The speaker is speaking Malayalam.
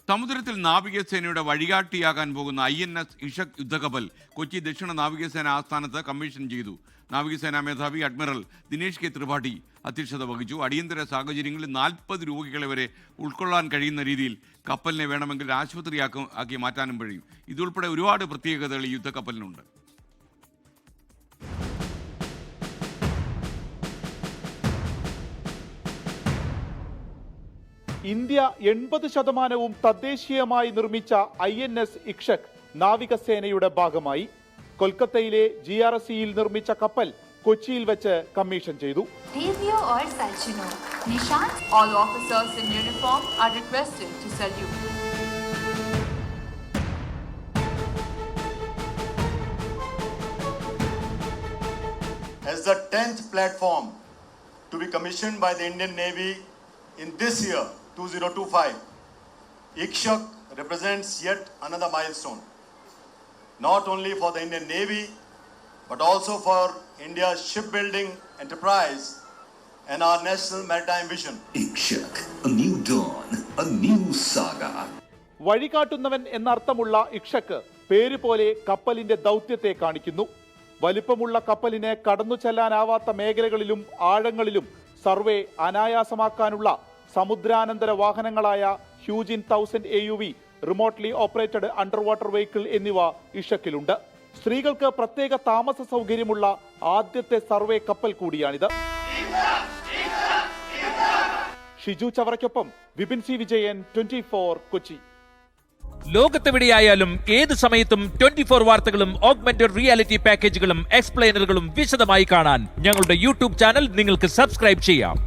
സമുദ്രത്തിൽ നാവികസേനയുടെ വഴികാട്ടിയാകാൻ പോകുന്ന INS ഇഷക് യുദ്ധകപ്പൽ കൊച്ചി ദക്ഷിണ നാവികസേന ആസ്ഥാനത്ത് കമ്മീഷൻ ചെയ്തു. നാവികസേനാ മേധാവി അഡ്മിറൽ ദിനേശ് കെ ത്രിപാഠി അധ്യക്ഷത വഹിച്ചു. അടിയന്തര സാഹചര്യങ്ങളിൽ 40 രോഗികളെ വരെ ഉൾക്കൊള്ളാൻ കഴിയുന്ന രീതിയിൽ കപ്പലിനെ വേണമെങ്കിൽ ആശുപത്രിയാക്കി മാറ്റാനും കഴിയും. ഇതുൾപ്പെടെ ഒരുപാട് പ്രത്യേകതകൾ ഈ യുദ്ധക്കപ്പലിനുണ്ട്. ഇന്ത്യ 80% തദ്ദേശീയമായി നിർമ്മിച്ച INS ഇക്ഷക് നാവികസേനയുടെ ഭാഗമായി കൊൽക്കത്തയിലെ GRSCയിൽ നിർമ്മിച്ച കപ്പൽ കൊച്ചിയിൽ വെച്ച് കമ്മീഷൻ ചെയ്തു. All officers in uniform are requested to salute. As the 10th platform to be commissioned by the Indian Navy in this year, 2025, Ikshak represents yet another milestone, not only for the Indian Navy, but also for India's shipbuilding enterprise and our national maritime vision. Ikshak, a new dawn, a new saga. വഴികാട്ടുന്നവൻ എന്നർത്ഥമുള്ള ഇക്ഷക്ക് പേര് പോലെ കപ്പലിന്റെ ദൗത്യത്തെ കാണിക്കുന്നു. വലിപ്പമുള്ള കപ്പലിന് കടന്നു ചെല്ലാനാവാത്ത മേഖലകളിലും ആഴങ്ങളിലും സർവേ അനായാസമാക്കാനുള്ള സമുദ്രാനന്തര വാഹനങ്ങളായ Hugin 1000 AUV, remotely operated underwater vehicle എന്നിവ ഇഷക്കിലുണ്ട്. സ്ത്രീകൾക്ക് പ്രത്യേക താമസ സൗകര്യമുള്ള ആദ്യത്തെ സർവേ കപ്പൽ കൂടിയാണിത്. ഷിജു ചവറയ്ക്കൊപ്പം വിപിൻ C. വിജയൻ, 24 കൊച്ചി. ലോകത്തെവിടെയായാലും ഏത് സമയത്തും 24 വാർത്തകളും ഓഗ്മെന്റഡ് റിയാലിറ്റി പാക്കേജുകളും എക്സ്പ്ലെയിനറുകളും വിശദമായി കാണാൻ ഞങ്ങളുടെ യൂട്യൂബ് ചാനൽ നിങ്ങൾക്ക് സബ്സ്ക്രൈബ് ചെയ്യാം.